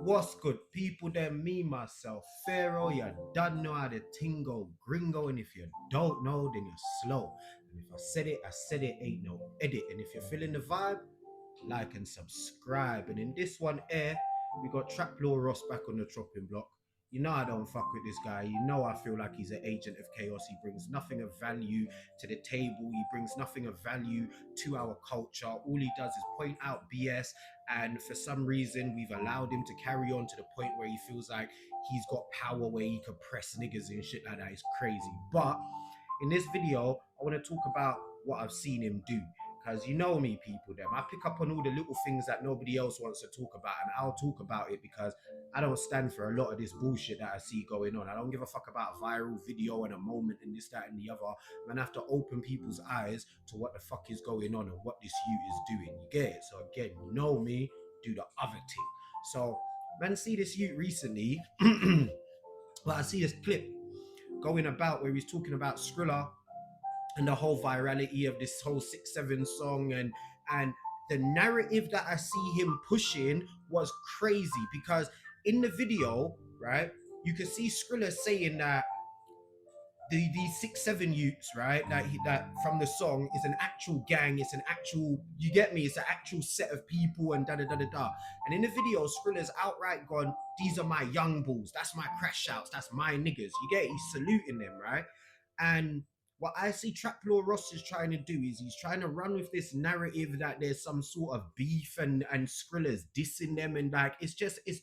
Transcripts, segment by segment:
What's good, people? Them, me, myself, Pharaoh. You don't know how the tingo gringo, and if you don't know, then you're slow. And if I said it, ain't no edit. And if you're feeling the vibe, like and subscribe. And in this one, we got Traplaw Ross back on the chopping block. You know I don't fuck with this guy. You know I feel like he's an agent of chaos. He brings nothing of value to the table. He brings nothing of value to our culture. All he does is point out BS. And for some reason, we've allowed him to carry on to the point where he feels like he's got power where he can press niggas and shit like that. It's crazy. But in this video, I want to talk about what I've seen him do. Because you know me, people, them. I pick up on all the little things that nobody else wants to talk about, and I'll talk about it because I don't stand for a lot of this bullshit that I see going on. I don't give a fuck about a viral video and a moment and this, that, and the other. Man, I have to open people's eyes to what the fuck is going on and what this youth is doing. You get it? So again, you know me, do the other thing. So, man, see this youth recently. But I see this clip going about where he's talking about Skrilla and the whole virality of this whole 6-7 song, and the narrative that I see him pushing was crazy, because in the video, right, you can see Skrilla saying that these 6-7 youths, right, that from the song is an actual gang, it's an actual, you get me, it's an actual set of people and da da da da da. And in the video, Skrilla's outright gone, these are my young bulls, that's my crash shouts, that's my niggas. You get it? He's saluting them, right? And what I see Traplaw Ross is trying to do is he's trying to run with this narrative that there's some sort of beef and Skrilla's dissing them, and like it's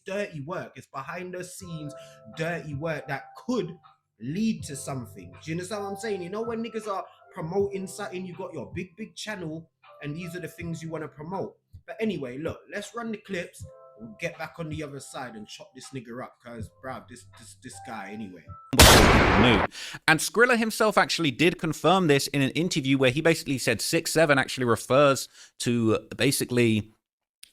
dirty work. It's behind the scenes dirty work that could lead to something. Do you understand what I'm saying? You know, when niggas are promoting something, you got your big channel and these are the things you want to promote. But anyway, look, let's run the clips. We'll get back on the other side and chop this nigga up, because bruv, this guy anyway. And Skrilla himself actually did confirm this in an interview where he basically said 6-7 actually refers to basically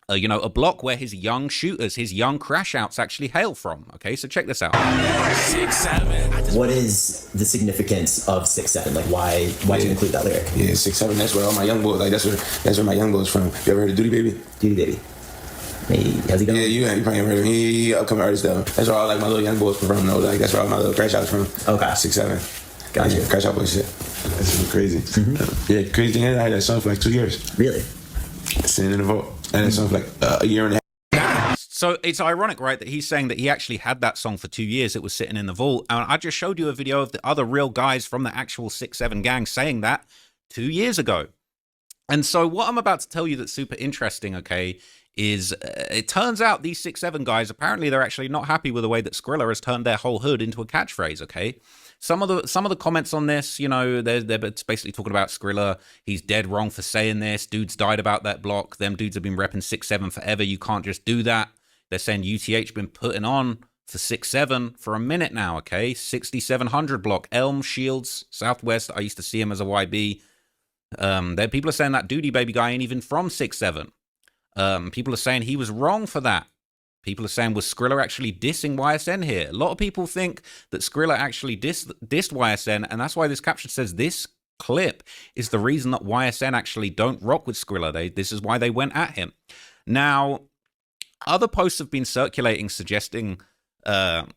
a block where his young shooters, his young crash outs actually hail from. Okay, so check this out. 6-7. What is the significance of 6-7? Like, why do you include that lyric? Yeah, 6-7. That's where all my young boys. Like that's where my young boys from. You ever heard of Duty Baby? Duty Baby. Hey, how's he going? Yeah, you probably heard of him. He upcoming artist though. That's where all like my little young boys from though. Like that's where all my little crash outs from. Okay. 6-7. Gotcha. Yeah, crash out boy shit. That's crazy. Mm-hmm. Yeah, crazy thing is I had that song for like 2 years. Really? Sitting in the vault. And that song for like a year and a half. So it's ironic, right, that he's saying that he actually had that song for 2 years. It was sitting in the vault. And I just showed you a video of the other real guys from the actual 6-7 gang saying that 2 years ago. And so what I'm about to tell you that's super interesting, okay, is it turns out these 6-7 guys, apparently they're actually not happy with the way that Skrilla has turned their whole hood into a catchphrase, okay? Some of the comments on this, you know, they're basically talking about Skrilla. He's dead wrong for saying this. Dudes died about that block. Them dudes have been repping 6-7 forever. You can't just do that. They're saying UTH been putting on for 6-7 for a minute now, okay? 6700 block, Elm, Shields, Southwest. I used to see him as a YB. People are saying that Duty Baby guy ain't even from 6-7. People are saying he was wrong for that. People are saying, was Skrilla actually dissing YSN here? A lot of people think that Skrilla actually dissed YSN, and that's why this caption says this clip is the reason that YSN actually don't rock with Skrilla. This is why they went at him. Now, other posts have been circulating suggesting that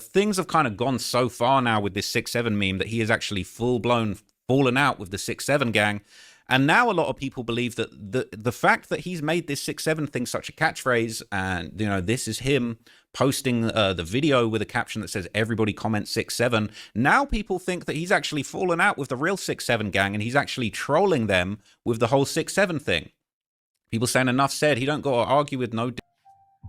things have kind of gone so far now with this 6-7 meme that he is actually full-blown fallen out with the 6-7 gang. And now a lot of people believe that the fact that he's made this 6-7 thing such a catchphrase, and, you know, this is him posting the video with a caption that says, everybody comment 6-7. Now people think that he's actually fallen out with the real 6-7 gang and he's actually trolling them with the whole 6-7 thing. People saying enough said, he don't got to argue with no...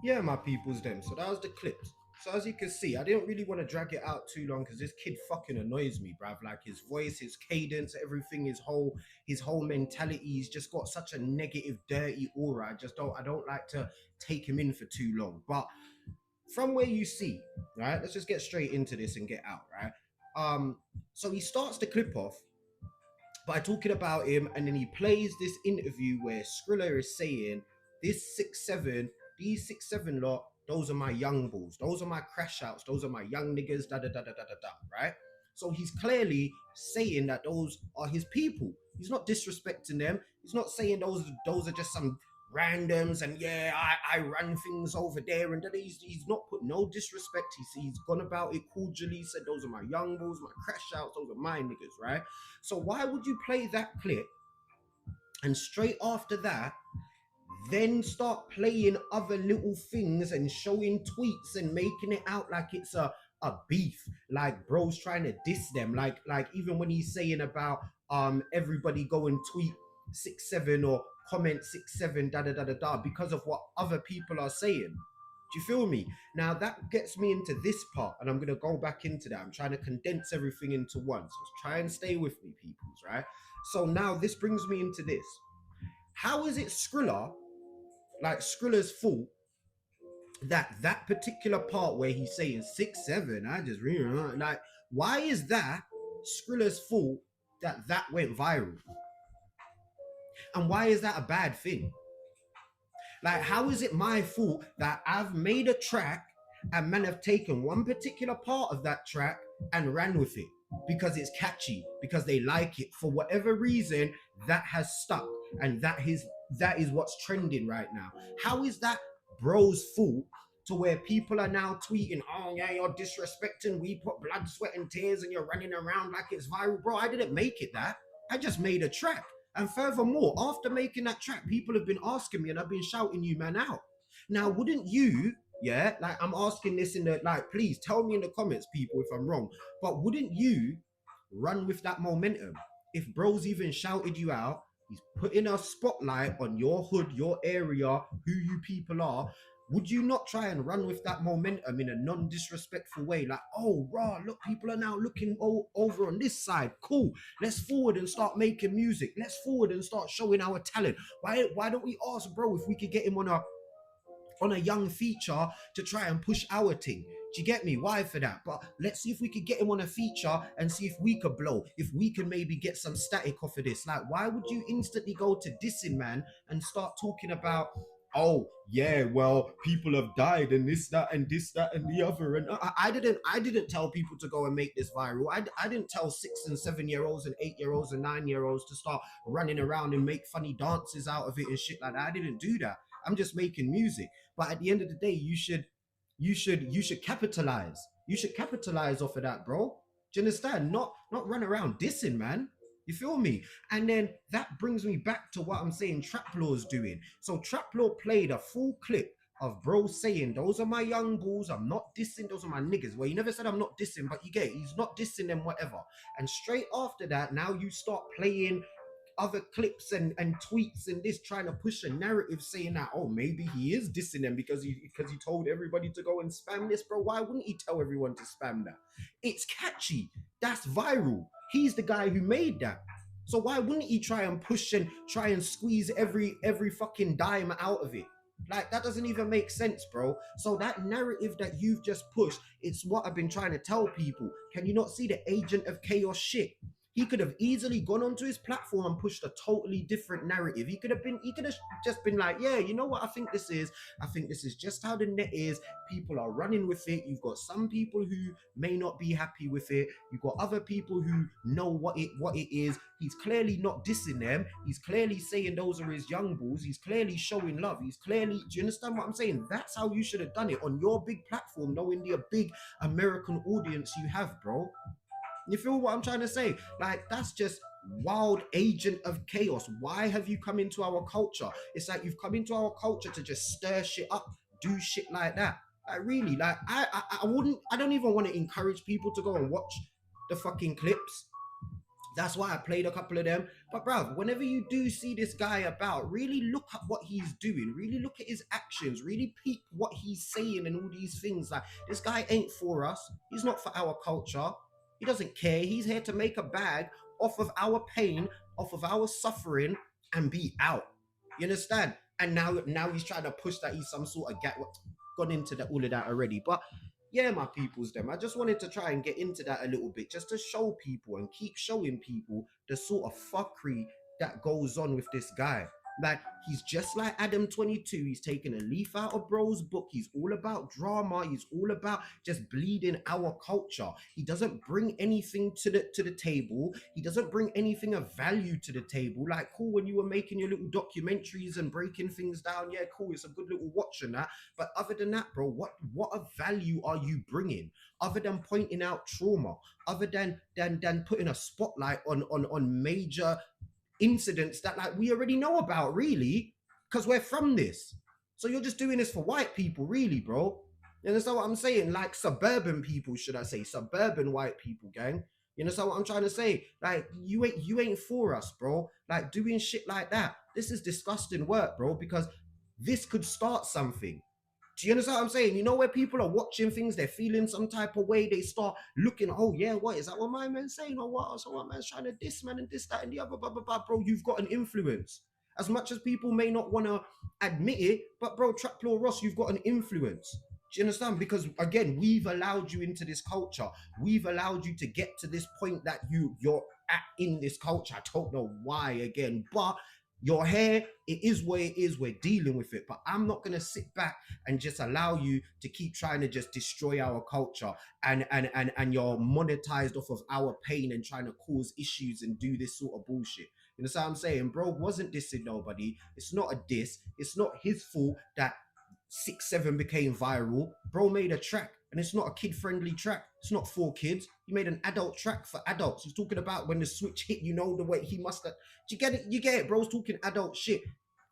Yeah, my people's them. So that was the clips. So as you can see, I didn't really want to drag it out too long because this kid fucking annoys me, bruv. Like his voice, his cadence, everything, his whole mentality. He's just got such a negative, dirty aura. I don't like to take him in for too long. But from where you see, right? Let's just get straight into this and get out, right? So he starts the clip off by talking about him, and then he plays this interview where Skrilla is saying, these 6-7 lot, those are my young bulls. Those are my crash outs. Those are my young niggas, da da da da da da da, right? So he's clearly saying that those are his people. He's not disrespecting them. He's not saying those are just some randoms and yeah, I run things over there, and then he's not put no disrespect. He's gone about it cordially, said those are my young bulls, my crash outs, those are my niggas, right? So why would you play that clip and straight after that then start playing other little things and showing tweets and making it out like it's a beef, like bro's trying to diss them, like even when he's saying about everybody go and tweet 6-7 or comment 6-7 da da da da da because of what other people are saying. Do you feel me? Now that gets me into this part, and I'm gonna go back into that. I'm trying to condense everything into one, so try and stay with me, peoples, right? So now this brings me into this. How is it Skrilla, like Skrilla's fault, that particular part where he's saying 6-7, I just really like, why is that Skrilla's fault that went viral? And why is that a bad thing? Like, how is it my fault that I've made a track and man have taken one particular part of that track and ran with it because it's catchy, because they like it for whatever reason, that has stuck, and that is what's trending right now? How is that bro's fault to where people are now tweeting, oh yeah, you're disrespecting, we put blood, sweat and tears and you're running around like it's viral? Bro, I didn't make it that. I just made a track. And furthermore, after making that track, people have been asking me and I've been shouting you man out. Now, wouldn't you, yeah, like I'm asking this in the, like, please tell me in the comments, people, if I'm wrong, but wouldn't you run with that momentum? If bro's even shouted you out, he's putting a spotlight on your hood, your area, who you people are, would you not try and run with that momentum in a non-disrespectful way? Like, oh, raw, look, people are now looking over on this side. Cool. Let's forward and start making music. Let's forward and start showing our talent. Why don't we ask bro if we could get him on a young feature to try and push our thing? Do you get me? Why for that? But let's see if we could get him on a feature and see if we could blow, if we can maybe get some static off of this. Like, why would you instantly go to dissing, man, and start talking about, oh yeah, well, people have died and this, that, and this, that, and the other? And I didn't tell people to go and make this viral. I didn't tell 6 and 7 year olds and 8 year olds and 9 year olds to start running around and make funny dances out of it and shit like that. I didn't do that. I'm just making music. But at the end of the day, you should capitalize. You should capitalize off of that, bro. Do you understand? Not run around dissing, man. You feel me? And then that brings me back to what I'm saying Traplaw's doing. So Traplaw played a full clip of bro saying, those are my young bulls, I'm not dissing, those are my niggas. Well, he never said I'm not dissing, but you get it. He's not dissing them, whatever. And straight after that, now you start playing other clips and tweets and this, trying to push a narrative saying that, oh, maybe he is dissing them because he told everybody to go and spam this. Bro, why wouldn't he tell everyone to spam that? It's catchy. That's viral. He's the guy who made that. So why wouldn't he try and push and try and squeeze every fucking dime out of it? Like, that doesn't even make sense, bro. So that narrative that you've just pushed, it's what I've been trying to tell people. Can you not see the agent of chaos shit? He could have easily gone onto his platform and pushed a totally different narrative. He could have just been like, yeah, you know what I think this is just how the net is. People are running with it. You've got some people who may not be happy with it. You've got other people who know what it is. He's clearly not dissing them. He's clearly saying those are his young bulls. He's clearly showing love. He's clearly, do you understand what I'm saying? That's how you should have done it on your big platform, knowing the big American audience you have, bro. You feel what I'm trying to say? Like, that's just wild agent of chaos. Why have you come into our culture? It's like you've come into our culture to just stir shit up, do shit like that. Like, really, like, I don't even want to encourage people to go and watch the fucking clips. That's why I played a couple of them. But bruv, whenever you do see this guy about, really look at what he's doing. Really look at his actions. Really peep what he's saying and all these things. Like, this guy ain't for us. He's not for our culture. He doesn't care. He's here to make a bag off of our pain, off of our suffering, and be out. You understand? And now he's trying to push that he's some sort of gone into all of that already. But yeah, my peoples, them. I just wanted to try and get into that a little bit, just to show people and keep showing people the sort of fuckery that goes on with this guy. Like, he's just like Adam 22. He's taken a leaf out of bro's book. He's all about drama. He's all about just bleeding our culture. He doesn't bring anything to the table. He doesn't bring anything of value to the table. Like, cool, when you were making your little documentaries and breaking things down, yeah, cool, it's a good little watch and that. But other than that, bro, what of value are you bringing? Other than pointing out trauma, other than putting a spotlight on major incidents that like we already know about, really, because we're from this. So you're just doing this for white people, really, bro. You understand what I'm saying? Like suburban people, should I say, suburban white people, gang. You understand what I'm trying to say? Like you ain't for us, bro. Like doing shit like that. This is disgusting work, bro, because this could start something. Do you understand what I'm saying? You know, where people are watching things, they're feeling some type of way, they start looking, oh yeah, what is that what my man's saying? Or what? So what man's trying to diss, man, and this, that, and the other, blah, blah, blah. Bro, you've got an influence. As much as people may not want to admit it, but bro, Trapplaw Ross, you've got an influence. Do you understand? Because again, we've allowed you into this culture. We've allowed you to get to this point that you're at in this culture. I don't know why again, but your hair, it is what it is. We're dealing with it. But I'm not going to sit back and just allow you to keep trying to just destroy our culture and you're monetized off of our pain and trying to cause issues and do this sort of bullshit. You know what I'm saying? Bro wasn't dissing nobody. It's not a diss. It's not his fault that 6-7 became viral. Bro made a track and it's not a kid-friendly track. It's not for kids. He made an adult track for adults. He's talking about when the switch hit, you know, the way he must have. Do you get it? You get it? Bro's talking adult shit.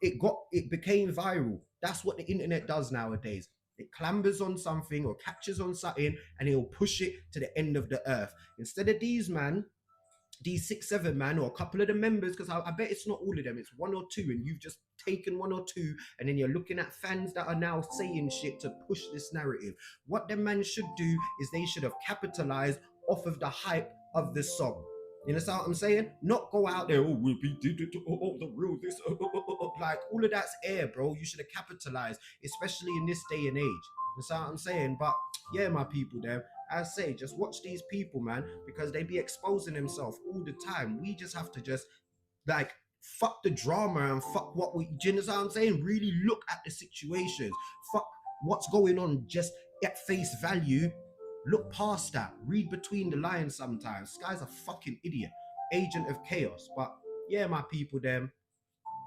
It became viral. That's what the internet does nowadays. It clambers on something or catches on something and it'll push it to the end of the earth. Instead of these 6-7 man, or a couple of the members, because I bet it's not all of them, it's one or two, and you've just taken one or two, and then you're looking at fans that are now saying shit to push this narrative. What the man should do is they should have capitalized off of the hype of the song. You know what I'm saying? Not go out there, oh, we'll be the real this, like all of that's air, bro. You should have capitalized, especially in this day and age. You know what I'm saying? But yeah, my people there, I say, just watch these people, man, because they be exposing themselves all the time. We just have to just like fuck the drama and fuck what we, do you know what I'm saying? Really look at the situations. Fuck what's going on just at face value. Look past that. Read between the lines sometimes. This guy's a fucking idiot. Agent of chaos. But yeah, my people, them.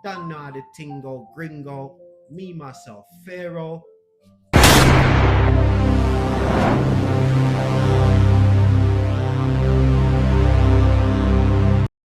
Don't know how the tingo, gringo. Me, myself, Pharaoh.